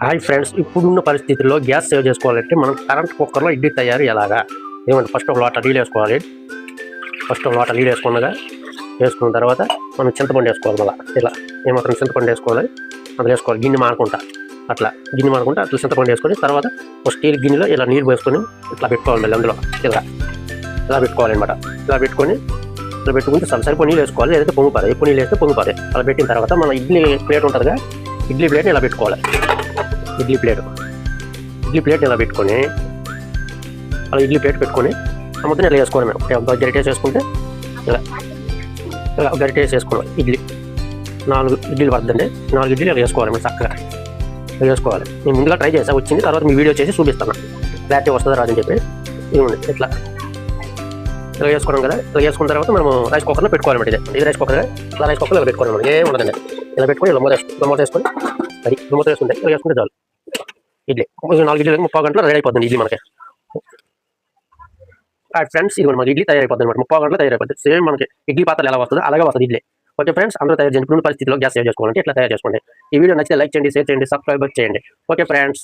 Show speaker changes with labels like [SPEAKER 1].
[SPEAKER 1] Hi friends, ఇప్పుడున్న పరిస్థితుల్లో gas save చేసుకోవాలంటే మనం కరెంట్ కుక్కర్లో ఇడ్లీ తయారు ఎలాగా ఏమంటే ఫస్ట్ ఒక లోట నీళ్ళు వేసుకోవాలి. వేసుకున్న తర్వాత మనం చింతపండు వేసుకోవాలి. మళ్ళీ ఇలా ఏమాత్రం చింతపండు వేసుకోవాలి. అది వేసుకోవాలి గిన్నె మారకుండా అట్లా చింతపండు వేసుకొని తర్వాత ఒక స్టీల్ గిన్నెలో ఇలా నీళ్ళు వేసుకొని ఇట్లా పెట్టుకోవాలి. మళ్ళీ అందులో ఇలా పెట్టుకోవాలి అనమాట. ఇలా పెట్టుకుంటే సరిపోయి నీళ్ళు వేసుకోవాలి. లేదంటే పొంగిపోతుంది. ఎక్కువ నీళ్ళు వేస్తే పొంగిపోతుంది. అలా పెట్టిన తర్వాత మన ఇడ్లీ ప్లేట్ ఉంటుందిగా, ఇడ్లీ ప్లేట్ని ఇలా పెట్టుకోవాలి. ఇడ్లీ ప్లేట్ ఇలా పెట్టుకొని అలా ఇడ్లీ ప్లేట్ పెట్టుకొని మొత్తం ఇలా వేసుకోవాలి. మేము గరిటేసి వేసుకుంటే ఇలా గరిటేసి వేసుకోవాలి. ఇడ్లీ 4 ఇడ్లీలు పడుతుందండి. 4 ఇడ్లీలు ఇలా వేసుకోవాలి. మేము చక్కగా వేసుకోవాలి. నేను ముందుగా ట్రై చేసా, వచ్చింది. తర్వాత మీ వీడియో చేసి చూపిస్తాను క్లారిటీ వస్తుందా రాదని చెప్పి. ఇవ్వండి ఇట్లా వేసుకోవడం కదా. ఇలా వేసుకున్న తర్వాత మనం రైస్ కుక్కర్లో పెట్టుకోవాలన్నమాట. ఇది రైస్ కుక్కర్. ఇలా రైస్ కుక్కర్లో ఇలా పెట్టుకోవాలన్నమాట. ఏం ఉండదండి. ఇలా పెట్టుకొని ఇలా మూత వేసుకొని అది మూత వేసుకుంటే ఇలా వేసుకుంటే చాలు. ఇడ్లీ 4 ఇడ్లీలు 30 గంటలు రెడీ అయిపోతుంది ఇడ్లీ మనకి. ఫ్రెండ్స్, ఇది మనకి ఇడ్లీ తయారైపోతుంది అనమాట. 30 గంటలు తయారైపోతుంది. సేమ్ మనకి ఇడ్లీ పాత్రలు ఎలా వస్తుందో అలాగే వస్తుంది ఇడ్లీ. ఓకే ఫ్రెండ్స్, అందరూ తయారు చేయండి. పరిస్థితిలో గ్యాస్ సేవ్ చేసుకోవాలంటే ఇట్లా తయారు చేసుకోండి. ఈ వీడియో నచ్చితే లైక్ చేయండి, షేర్ చేయండి, సబ్స్క్రైబ్ చేయండి. Okay friends.